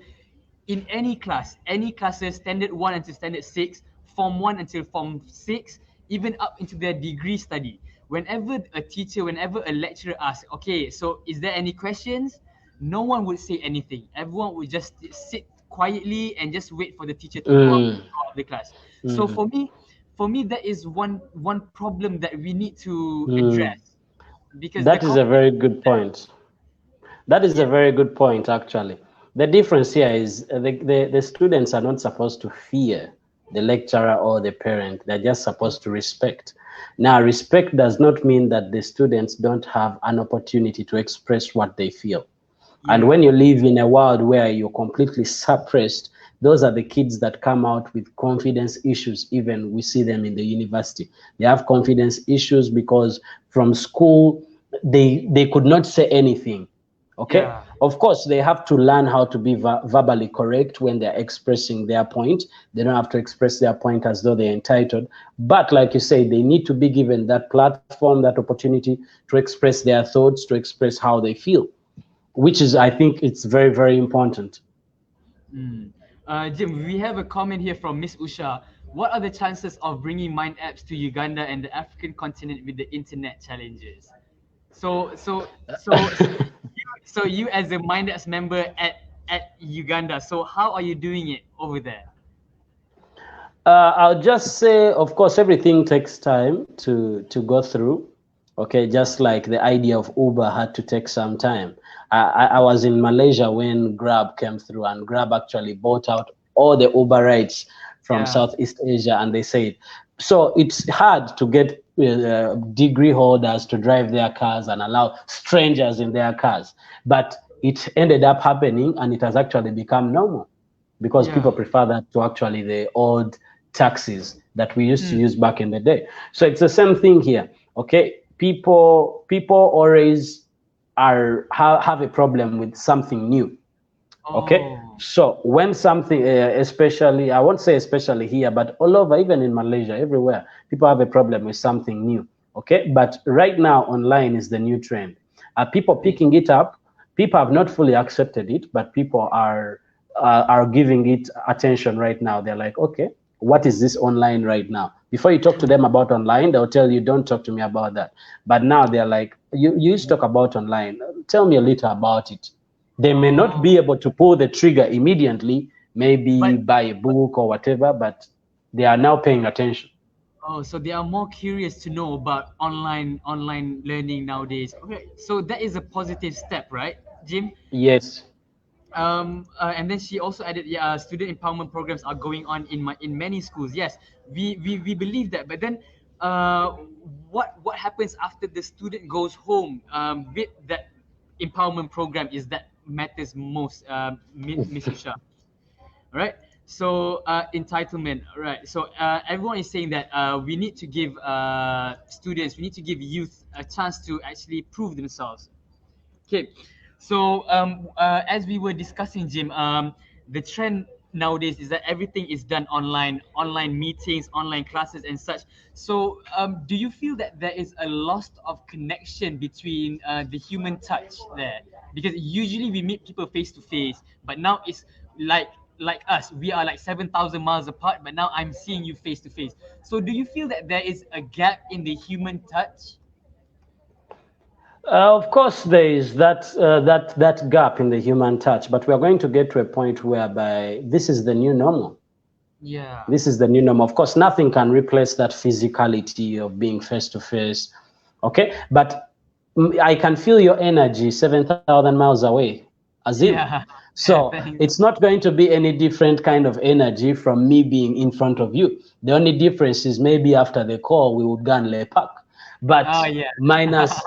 in any classes, standard 1 until standard 6, form 1 until form 6, even up into their degree study, whenever a teacher, whenever a lecturer asks, okay, so is there any questions? No one would say anything. Everyone would just sit quietly and just wait for the teacher to go out of the class. So for me, that is one problem that we need to address, because the That is a confidence. very good point. That is a very good point, actually. The difference here is the students are not supposed to fear the lecturer or the parent. They're just supposed to respect. Now, respect does not mean that the students don't have an opportunity to express what they feel. And Yeah. when you live in a world where you're completely suppressed, those are the kids that come out with confidence issues. Even we see them in the university. They have confidence issues because from school, they could not say anything. Okay, Yeah. of course they have to learn how to be verbally correct when they're expressing their point. They don't have to express their point as though they're entitled, but like you say, they need to be given that platform, that opportunity to express their thoughts, to express how they feel, which is, I think, it's very, very important. Mm. Jim, we have a comment here from Miss Usha. What are the chances of bringing mind apps to Uganda and the African continent with the internet challenges? So you as a mind apps member at Uganda, so how are you doing it over there? I'll just say, of course, everything takes time to go through. Okay, just like the idea of Uber had to take some time. I was in Malaysia when Grab came through, and Grab actually bought out all the Uber rides from Yeah. Southeast Asia, and they said, so it's hard to get degree holders to drive their cars and allow strangers in their cars, but it ended up happening, and it has actually become normal because Yeah. people prefer that to actually the old taxis that we used to Mm. use back in the day. So it's the same thing here. Okay, people always have a problem with something new. Okay, Oh. so when something, especially, I won't say especially here, but all over, even in Malaysia, everywhere, people have a problem with something new. Okay, but right now online is the new trend. Are people picking it up? People have not fully accepted it, but people are giving it attention right now. They're like, okay, what is this online right now? Before you talk to them about online, they'll tell you, don't talk to me about that. But now they're like, you used to talk about online. Tell me a little about it. They may not Oh. be able to pull the trigger immediately, maybe But buy a book or whatever, but they are now paying attention. oh, so they are more curious to know about online learning nowadays. Okay, so that is a positive step, right, Jim? Yes. And then she also added, yeah, student empowerment programs are going on in many schools. Yes, we believe that. But then, what happens after the student goes home with that empowerment program is that matters most, Miss Usha. Right. So entitlement, right? So everyone is saying that we need to give students, we need to give youth a chance to actually prove themselves. Okay, so as we were discussing, Jim, the trend nowadays is that everything is done online, online meetings, online classes, and such. So, do you feel that there is a loss of connection between the human touch there? Because usually we meet people face to face, but now it's like like us, we are like 7,000 miles apart, but now I'm seeing you face to face. So, do you feel that there is a gap in the human touch? Of course, there is that gap in the human touch, but we are going to get to a point whereby this is the new normal. Yeah. This is the new normal. Of course, nothing can replace that physicality of being face to face. Okay, but I can feel your energy 7,000 miles away, Azim. Yeah. So Thanks. it's not going to be any different kind of energy from me being in front of you. The only difference is maybe after the call we would go and lay park. But Oh yeah. minus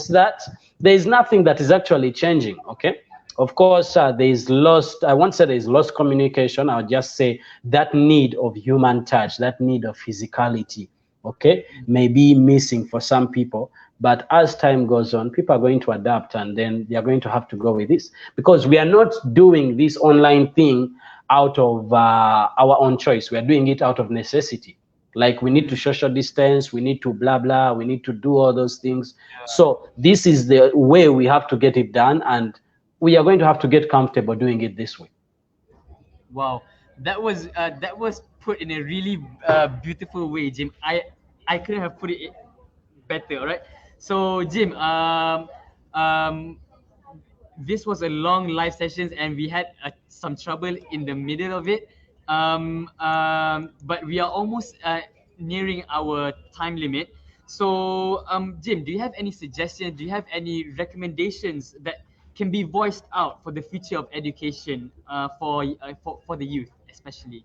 that, there is nothing that is actually changing. Okay. Of course, there is lost. I won't say there is lost communication. I'll just say that need of human touch, that need of physicality, okay, may be missing for some people. But as time goes on, people are going to adapt, and then they are going to have to go with this because we are not doing this online thing out of our own choice. We are doing it out of necessity. Like we need to Mm, social distance, we need to blah blah, we need to do all those things. So this is the way we have to get it done, and we are going to have to get comfortable doing it this way. wow, that was put in a really beautiful way, Jim. I couldn't have put it better. All right. So Jim, um, this was a long live sessions, and we had some trouble in the middle of it. But we are almost nearing our time limit. So, Jim, do you have any suggestions? Do you have any recommendations that can be voiced out for the future of education for the youth, especially?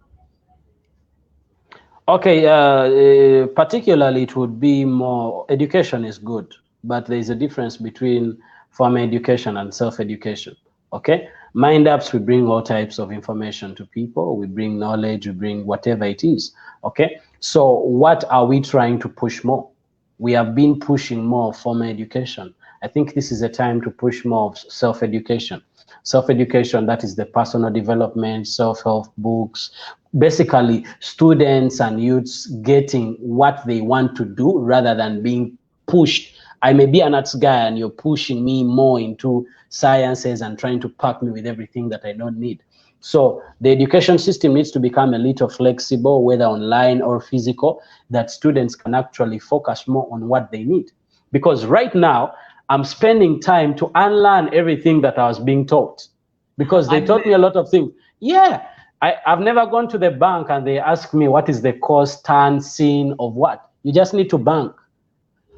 Okay, particularly it would be more education is good, but there is a difference between formal education and self-education. Okay, mind apps, we bring all types of information to people, we bring knowledge, we bring whatever it is. Okay, so what are we trying to push more? We have been pushing more formal education, I think this is a time to push more of self-education. Self-education, that is the personal development, self-help books, basically students and youths getting what they want to do rather than being pushed. I may be an arts guy and you're pushing me more into sciences and trying to pack me with everything that I don't need. So the education system needs to become a little flexible, whether online or physical, that students can actually focus more on what they need. Because right now, I'm spending time to unlearn everything that I was being taught, because they taught me a lot of things. Yeah, I've never gone to the bank and they ask me what is the cost, turn, sin of what. You just need to bank.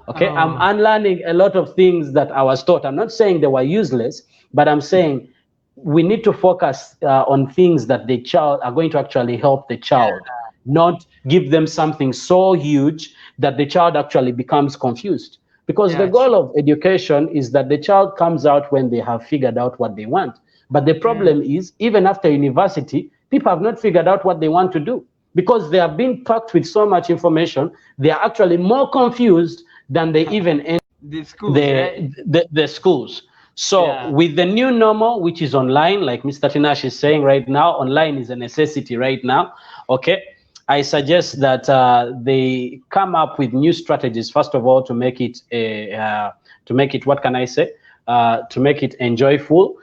Okay, I'm unlearning a lot of things that I was taught. I'm not saying they were useless, but I'm saying we need to focus on things that the child are going to actually help the child, not give them something so huge that the child actually becomes confused. Because the goal of education is that the child comes out when they have figured out what they want. But the problem is, even after university, people have not figured out what they want to do, because they have been packed with so much information. They are actually more confused than they even enter the schools, right? the schools. So with the new normal, which is online, like Mr. Tinash is saying right now, online is a necessity right now. Okay, I suggest that they come up with new strategies. First of all, to make it what can I say? To make it enjoyable,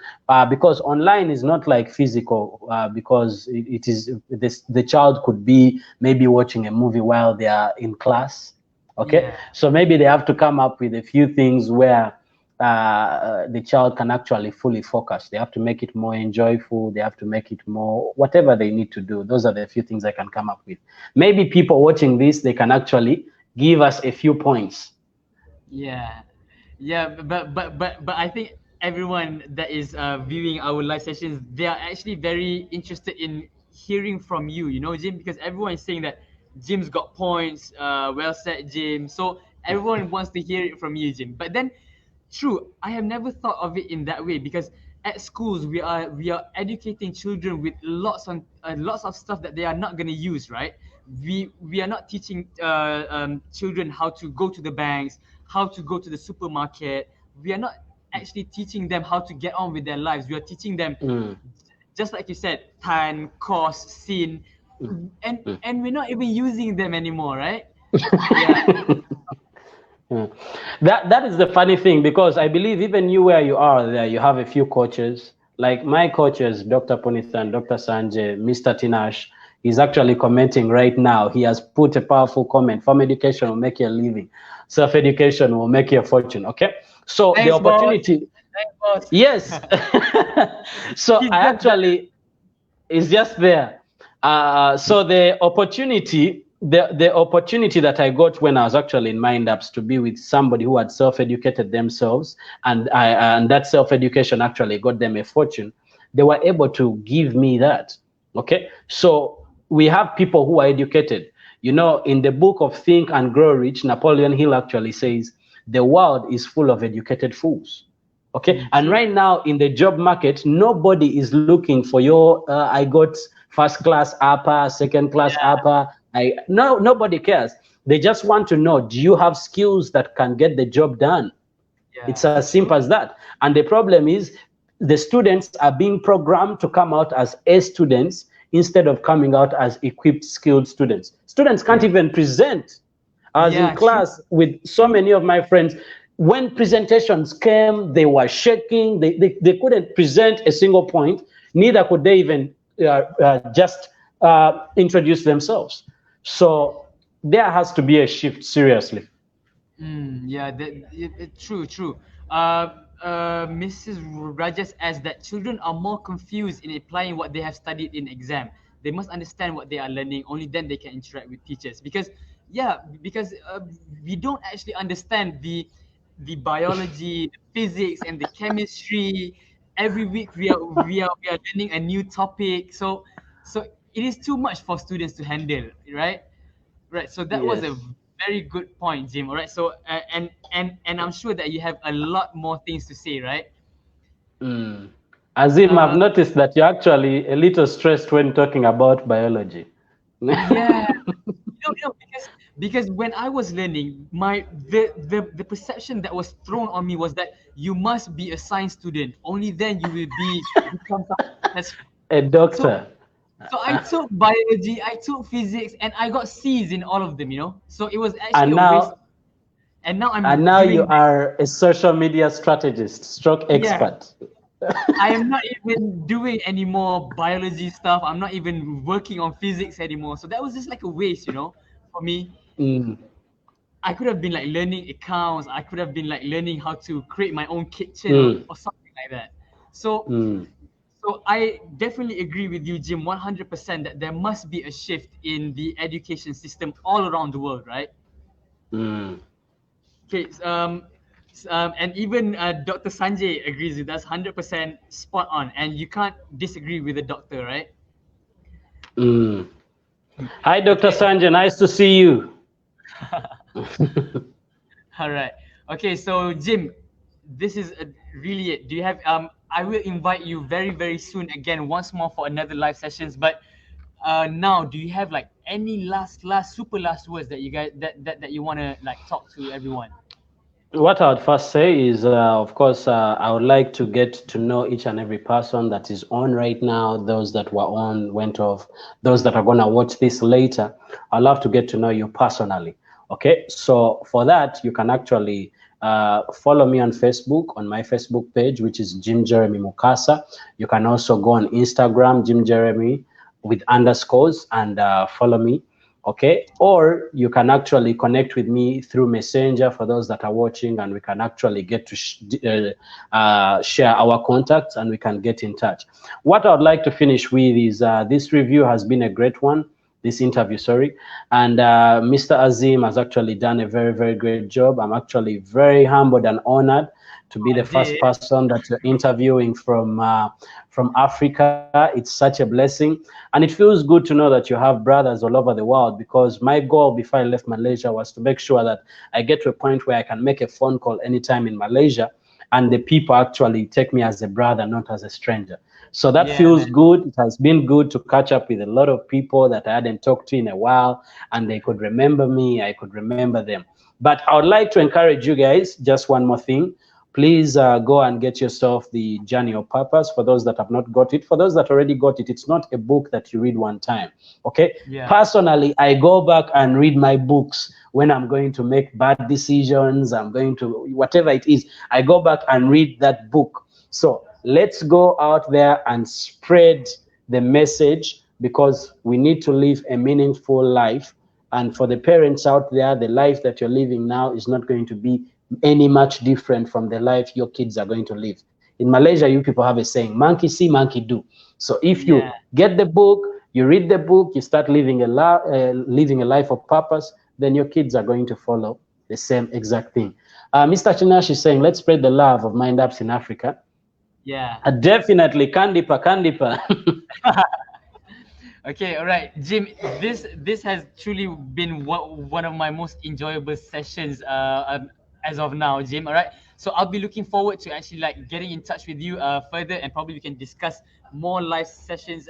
because online is not like physical, because it is the child could be maybe watching a movie while they are in class. Okay, so maybe they have to come up with a few things where the child can actually fully focus. They have to make it more enjoyable. They have to make it more whatever they need to do. Those are the few things I can come up with. Maybe people watching this, they can actually give us a few points. Yeah, but I think everyone that is viewing our live sessions, they are actually very interested in hearing from you, you know, Jim, because everyone is saying that Jim's got points. Well said, Jim. So everyone wants to hear it from you, Jim. But then, true, I have never thought of it in that way, because at schools we are educating children with lots of stuff that they are not going to use, right? We are not teaching children how to go to the banks, how to go to the supermarket. We are not actually teaching them how to get on with their lives. We are teaching them, just like you said, time, cost, sin, and we're not even using them anymore, right? That is the funny thing, because I believe even you where you are there, you have a few coaches. Like my coaches, Dr. Punithan, Dr. Sanjay, Mr. Tinash, is actually commenting right now. He has put a powerful comment: farm education will make you a living, self-education will make you a fortune. Okay, so Thanks, the opportunity, boss. yes. So I actually is just there. So the opportunity that I got when I was actually in Mind Apps to be with somebody who had self-educated themselves, and that self-education actually got them a fortune, they were able to give me that. Okay, so we have people who are educated. You know, in the book of Think and Grow Rich, Napoleon Hill actually says the world is full of educated fools. Okay, and right now in the job market, nobody is looking for your I got first class upper, second class upper. Nobody cares. They just want to know, do you have skills that can get the job done? It's as simple as that. And the problem is, the students are being programmed to come out as A students instead of coming out as equipped, skilled students. Students can't even present. I was in class with so many of my friends. When presentations came, they were shaking. They couldn't present a single point. Neither could they even just introduce themselves. So there has to be a shift, seriously. True. Mrs. Rajas adds that children are more confused in applying what they have studied in exam. They must understand what they are learning. Only then they can interact with teachers. Because we don't actually understand the biology, the physics, and the chemistry. Every week we are learning a new topic. So it is too much for students to handle, right? Right. So that was a very good point, Jim. All right. So and I'm sure that you have a lot more things to say, right? Azim, I've noticed that you're actually a little stressed when talking about biology. Yeah. Because when I was learning, the perception that was thrown on me was that you must be a science student. Only then you will become successful. A So doctor. so I took biology, I took physics, and I got C's in all of them, you know. So it was actually And a waste. now, And now and I'm now you doing, are a social media strategist, stroke yeah, expert. I am not even doing any more biology stuff. I'm not even working on physics anymore. So that was just like a waste, you know, for me. Mm, I could have been like learning accounts. I could have been like learning how to create my own kitchen mm, or something like that. So mm, so I definitely agree with you, Jim, 100% that there must be a shift in the education system all around the world, right? mm. Okay, and even Dr. Sanjay agrees with us 100% spot on, and you can't disagree with the doctor, right? Mm. Hi, Dr. Okay, Sanjay. Nice to see you. all right. Okay, so Jim, this is really it. Do you have I will invite you very very soon again once more for another live sessions. But now, do you have like any last super last words that you guys that you want to like talk to everyone? What I would first say is, of course, I would like to get to know each and every person that is on right now, those that were on, went off, those that are going to watch this later. I'd love to get to know you personally. Okay, so for that, you can actually follow me on Facebook, on my Facebook page, which is Jim Jeremy Mukasa. You can also go on Instagram, Jim Jeremy with underscores, and follow me. Okay, or you can actually connect with me through Messenger for those that are watching, and we can actually get to share our contacts, and we can get in touch. What I would like to finish with is this review has been a great one, this interview, sorry, and Mr. Azim has actually done a very, very great job. I'm actually very humbled and honored to be I the first did. person that you're interviewing from Africa. It's such a blessing, and it feels good to know that you have brothers all over the world, because my goal before I left Malaysia was to make sure that I get to a point where I can make a phone call anytime in Malaysia, and the people actually take me as a brother, not as a stranger. So that Yeah, feels man. good. It has been good to catch up with a lot of people that I hadn't talked to in a while, and they could remember me, I could remember them. But I would like to encourage you guys, just one more thing. Please go and get yourself the Journey of Purpose for those that have not got it. For those that already got it, it's not a book that you read one time. Okay. Yeah. Personally, I go back and read my books when I'm going to make bad decisions. I'm going to, whatever it is, I go back and read that book. So let's go out there and spread the message, because we need to live a meaningful life. And for the parents out there, the life that you're living now is not going to be any much different from the life your kids are going to live. In Malaysia, you people have a saying, monkey see, monkey do. So if Yeah. you get the book, you read the book, you start living living a life of purpose, then your kids are going to follow the same exact thing. Mr. Chinash is saying, let's spread the love of Mind Apps in Africa. Yeah. Definitely, Kandipa, Kandipa. Okay, all right, Jim. This has truly been one of my most enjoyable sessions as of now, Jim. All right, so I'll be looking forward to actually like getting in touch with you further, and probably we can discuss more live sessions.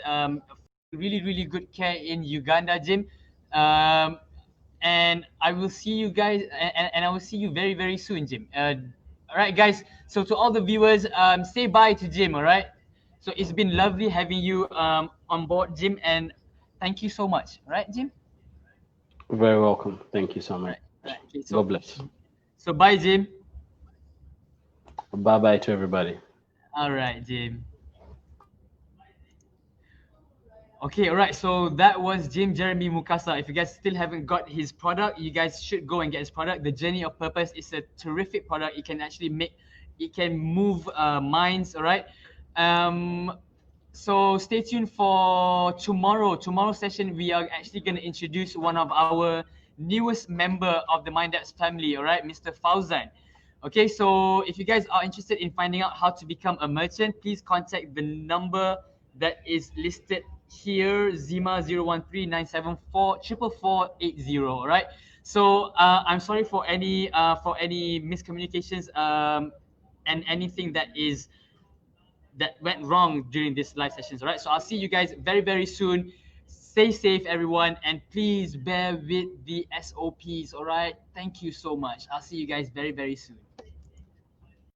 Really really good care in Uganda, Jim. Um, and I will see you guys, and I will see you very very soon, Jim. All right, guys. So to all the viewers, say bye to Jim. All right. So it's been lovely having you on board, Jim, and thank you so much. All right, Jim. Very welcome. Thank you so All much. right. All right. Okay. God bless. So bye, Jim. Bye bye to everybody. All right, Jim. Okay, all right. So that was Jim Jeremy Mukasa. If you guys still haven't got his product, you guys should go and get his product. The Journey of Purpose is a terrific product. It can actually it can move minds. All right. Um, so stay tuned for tomorrow. Tomorrow's session, we are actually going to introduce one of our newest member of the Mind Apps family. All right, Mr. Fauzan. Okay, so if you guys are interested in finding out how to become a merchant, please contact the number that is listed here, Zima 013-974-44480. All right. So I'm sorry for any miscommunications and anything that went wrong during this live sessions. All right. So I'll see you guys very very soon. Stay safe, everyone, and please bear with the SOPs. All right. Thank you so much. I'll see you guys very, very soon.